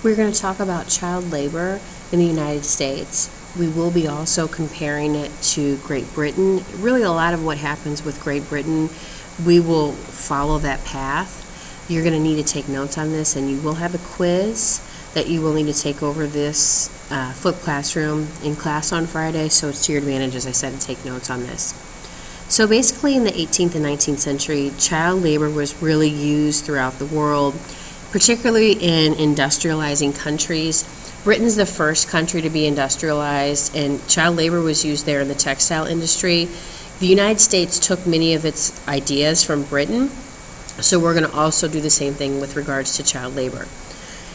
We're going to talk about child labor in the United States. We will be also comparing it to Great Britain. Really, a lot of what happens with Great Britain, we will follow that path. You're going to need to take notes on this, and you will have a quiz that you will need to take over this flipped classroom in class on Friday, so it's to your advantage, as I said, to take notes on this. So basically in the 18th and 19th century, child labor was really used throughout the world, particularly in industrializing countries. Britain's the first country to be industrialized, and child labor was used there in the textile industry. The United States took many of its ideas from Britain, so we're going to also do the same thing with regards to child labor.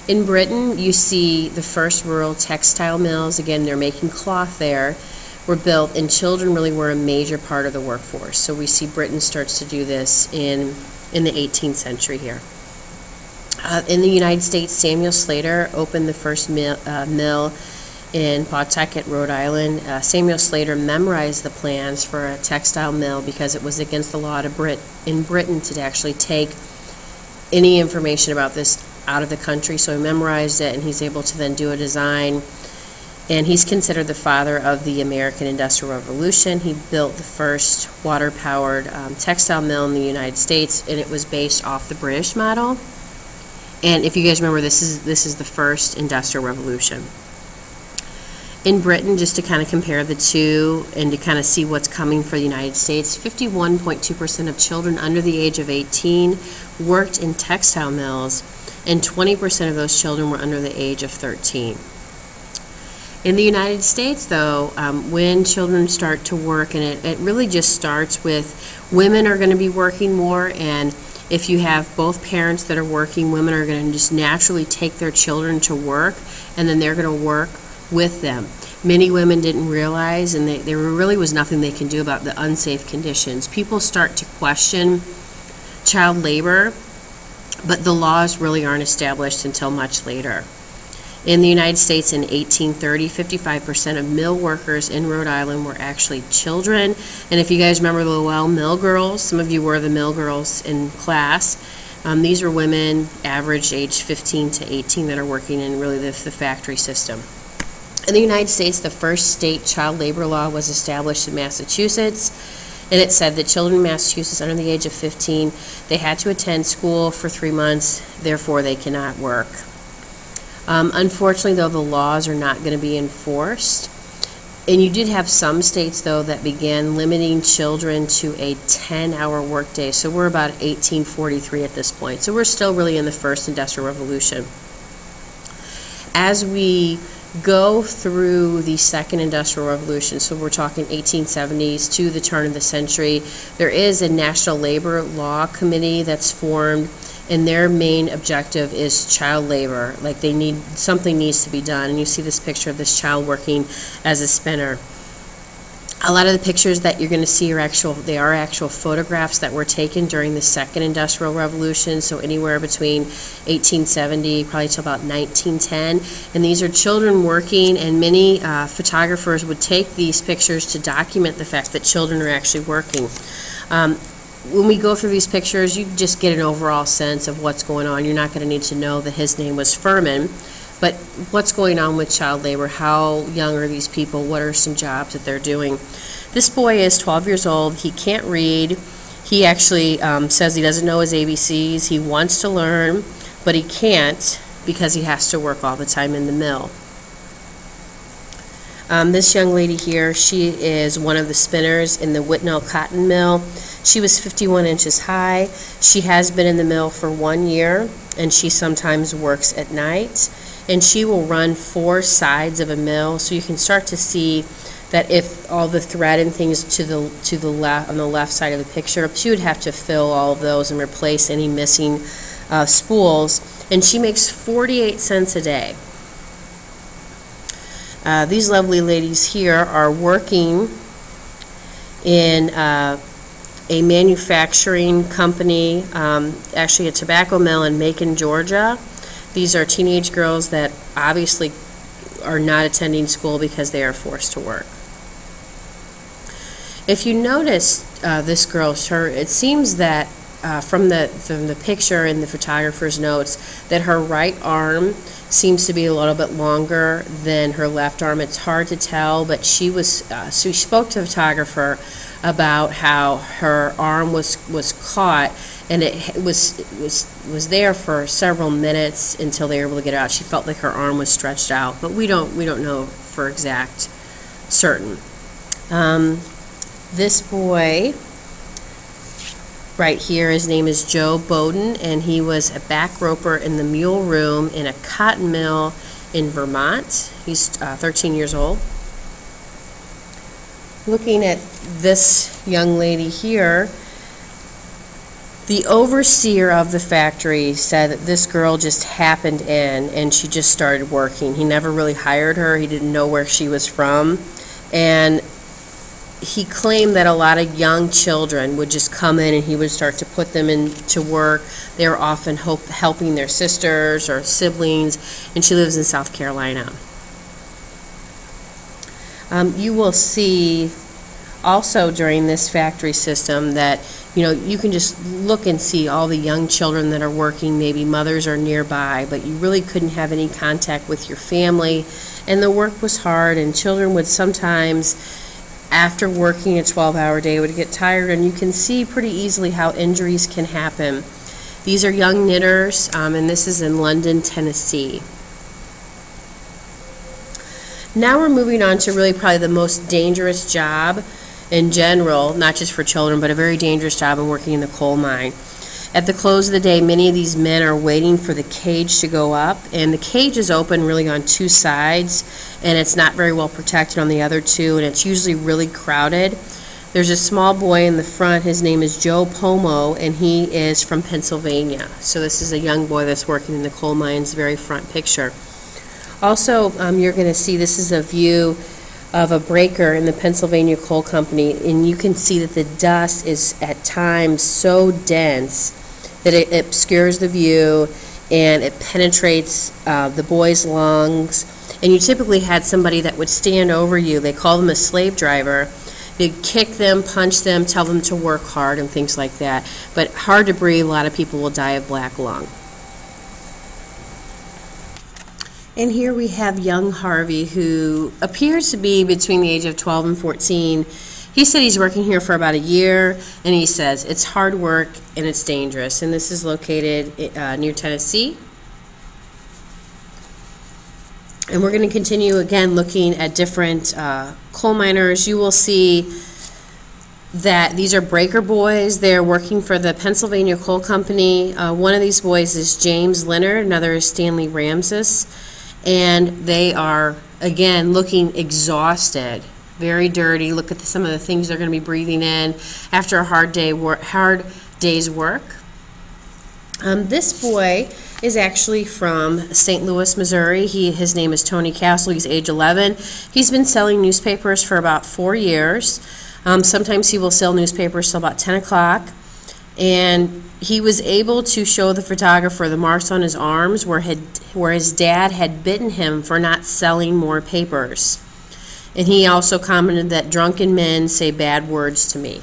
In Britain, you see the first rural textile mills. Again, they're making cloth there, were built, and children really were a major part of the workforce. So we see Britain starts to do this in the 18th century here. In the United States, Samuel Slater opened the first mill in Pawtucket, Rhode Island. Samuel Slater memorized the plans for a textile mill because it was against the law in Britain to actually take any information about this out of the country. So he memorized it, and he's able to then do a design. And he's considered the father of the American Industrial Revolution. He built the first water-powered textile mill in the United States, and it was based off the British model. And if you guys remember, this is the first Industrial Revolution. In Britain, just to kind of compare the two and to kind of see what's coming for the United States, 51.2% of children under the age of 18 worked in textile mills, and 20% of those children were under the age of 13. In the United States, though, when children start to work, and it really just starts with women are going to be working more, and if you have both parents that are working, women are going to just naturally take their children to work, and then they're going to work with them. Many women didn't realize, and there really was nothing they can do about the unsafe conditions. People start to question child labor, but the laws really aren't established until much later. In the United States in 1830, 55% of mill workers in Rhode Island were actually children. And if you guys remember the Lowell Mill Girls, some of you were the mill girls in class. These are women average age 15 to 18 that are working in really the factory system. In the United States, the first state child labor law was established in Massachusetts, and it said that children in Massachusetts under the age of 15, they had to attend school for 3 months, therefore they cannot work. Unfortunately, though, the laws are not going to be enforced. And you did have some states, though, that began limiting children to a 10-hour workday. So we're about 1843 at this point. So we're still really in the first Industrial Revolution. As we go through the second Industrial Revolution, so we're talking 1870s to the turn of the century, there is a National Labor Law Committee that's formed, and their main objective is child labor. Like something needs to be done. And you see this picture of this child working as a spinner. A lot of the pictures that you're going to see are actual photographs that were taken during the second Industrial Revolution, so anywhere between 1870 probably to about 1910. And these are children working, and many photographers would take these pictures to document the fact that children are actually working. When we go through these pictures, you just get an overall sense of what's going on. You're not going to need to know that his name was Furman, but what's going on with child labor? How young are these people? What are some jobs that they're doing? This boy is 12 years old. He can't read. He actually says he doesn't know his ABCs. He wants to learn, but he can't because he has to work all the time in the mill. This young lady here, she is one of the spinners in the Whitnell Cotton Mill. She was 51 inches high. She has been in the mill for 1 year, and she sometimes works at night. And she will run 4 sides of a mill, so you can start to see that if all the thread and things to the left, on the left side of the picture, she would have to fill all of those and replace any missing spools. And she makes 48 cents a day. These lovely ladies here are working in a manufacturing company, actually a tobacco mill in Macon, Georgia. These are teenage girls that obviously are not attending school because they are forced to work. If you notice this girl's shirt, it seems that from the picture in the photographer's notes that her right arm seems to be a little bit longer than her left arm. It's hard to tell, but she spoke to the photographer about how her arm was caught, and it was there for several minutes until they were able to get it out. She felt like her arm was stretched out, but we don't know for exact certain. This boy right here, his name is Joe Bowden, and he was a back roper in the mule room in a cotton mill in Vermont. He's 13 years old. Looking at this young lady here, the overseer of the factory said that this girl just happened in and she just started working. He never really hired her. He didn't know where she was from. And he claimed that a lot of young children would just come in and he would start to put them into work. They were often helping their sisters or siblings, and she lives in South Carolina. You will see also during this factory system that you can just look and see all the young children that are working. Maybe mothers are nearby, but you really couldn't have any contact with your family, and the work was hard, and children would sometimes, after working a 12-hour day, would get tired, and you can see pretty easily how injuries can happen. These are young knitters, and this is in London, Tennessee. Now we're moving on to really probably the most dangerous job in general, not just for children, but a very dangerous job in working in the coal mine. At the close of the day, many of these men are waiting for the cage to go up, and the cage is open really on two sides, and it's not very well protected on the other two, and it's usually really crowded. There's a small boy in the front. His name is Joe Pomo, and he is from Pennsylvania. So this is a young boy that's working in the coal mines, very front picture. Also, you're going to see this is a view of a breaker in the Pennsylvania Coal Company, and you can see that the dust is at times so dense that it obscures the view and it penetrates the boy's lungs. And you typically had somebody that would stand over you. They call them a slave driver. They'd kick them, punch them, tell them to work hard and things like that. But hard to breathe, a lot of people will die of black lung. And here we have young Harvey, who appears to be between the age of 12 and 14. He said he's working here for about a year, and he says it's hard work and it's dangerous. And this is located near Tennessee. And we're going to continue again looking at different coal miners. You will see that these are breaker boys. They're working for the Pennsylvania Coal Company. One of these boys is James Leonard, another is Stanley Ramses. And they are, again, looking exhausted, very dirty. Look at some of the things they're going to be breathing in after a hard day's work. This boy is actually from St. Louis, Missouri. His name is Tony Castle. He's age 11. He's been selling newspapers for about 4 years. Sometimes he will sell newspapers till about 10 o'clock. And he was able to show the photographer the marks on his arms where his dad had bitten him for not selling more papers. And he also commented that drunken men say bad words to me.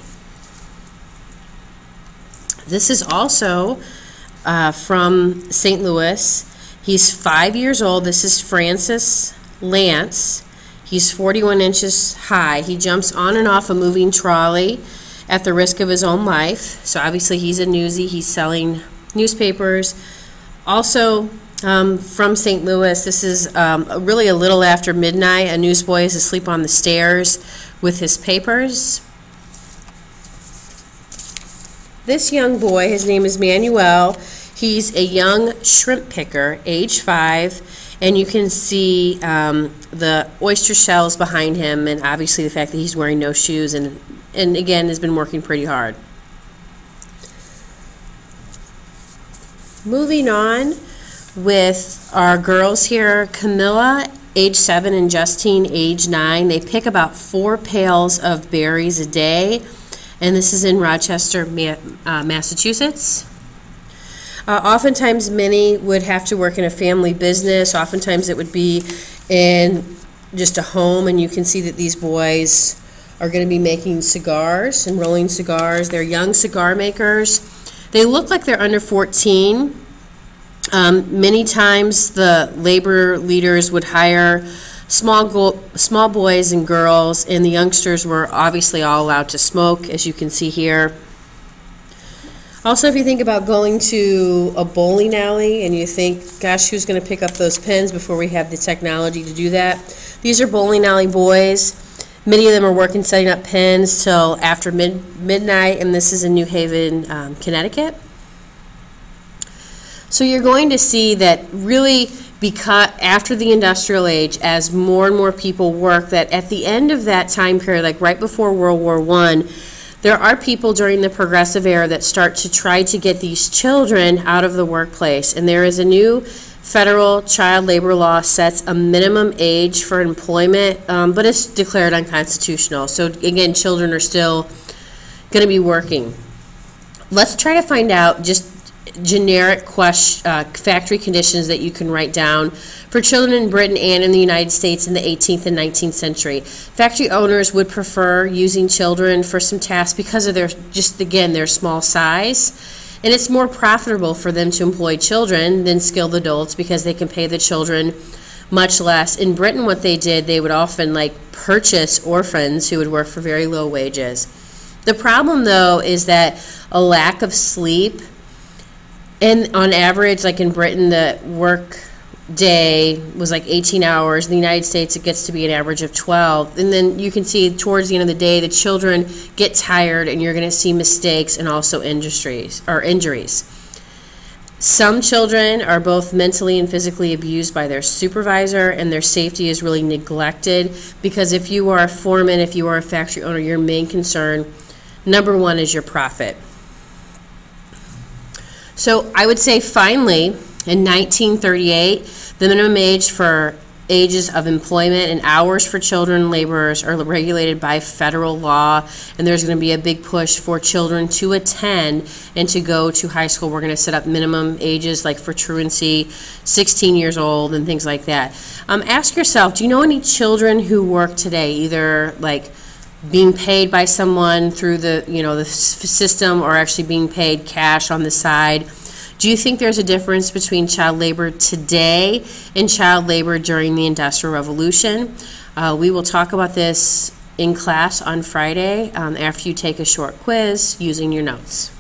This is also from St. Louis. He's 5 years old. This is Francis Lance. He's 41 inches high. He jumps on and off a moving trolley at the risk of his own life. So obviously he's a newsie. He's selling newspapers. Also from St. Louis, this is really a little after midnight. A newsboy is asleep on the stairs with his papers. This young boy, his name is Manuel. He's a young shrimp picker, age 5, and you can see the oyster shells behind him, and obviously the fact that he's wearing no shoes and again has been working pretty hard. Moving on with our girls here, Camilla, age 7, and Justine, age 9. They pick about 4 pails of berries a day, and this is in Rochester, Massachusetts. Oftentimes many would have to work in a family business. Oftentimes it would be in just a home, and you can see that these boys are going to be making cigars and rolling cigars. They're young cigar makers. They look like they're under 14. Many times the labor leaders would hire small boys and girls, and the youngsters were obviously all allowed to smoke, as you can see here. Also, if you think about going to a bowling alley and you think, gosh, who's going to pick up those pins before we have the technology to do that? These are bowling alley boys. Many of them are working setting up pins till after midnight, and this is in New Haven, Connecticut. So you're going to see that really, because after the industrial age, as more and more people work, that at the end of that time period, like right before World War I, there are people during the progressive era that start to try to get these children out of the workplace. And there is a new federal child labor law sets a minimum age for employment, but it's declared unconstitutional. So again, children are still going to be working. Let's try to find out just generic factory conditions that you can write down for children in Britain and in the United States in the 18th and 19th century. Factory owners would prefer using children for some tasks because of their small size, and it's more profitable for them to employ children than skilled adults because they can pay the children much less. In Britain, what they did, they would often purchase orphans who would work for very low wages. The problem, though, is that a lack of sleep. And on average, like in Britain, the work day was 18 hours. In the United States, it gets to be an average of 12. And then you can see towards the end of the day, the children get tired, and you're going to see mistakes and also injuries. Some children are both mentally and physically abused by their supervisor, and their safety is really neglected because if you are a foreman, if you are a factory owner, your main concern, number one, is your profit. So I would say finally, in 1938, the minimum age for ages of employment and hours for children laborers are regulated by federal law, and there's going to be a big push for children to attend and to go to high school. We're going to set up minimum ages for truancy, 16 years old and things like that. Ask yourself, do you know any children who work today, either being paid by someone through the system or actually being paid cash on the side? Do you think there's a difference between child labor today and child labor during the Industrial Revolution? We will talk about this in class on Friday after you take a short quiz using your notes.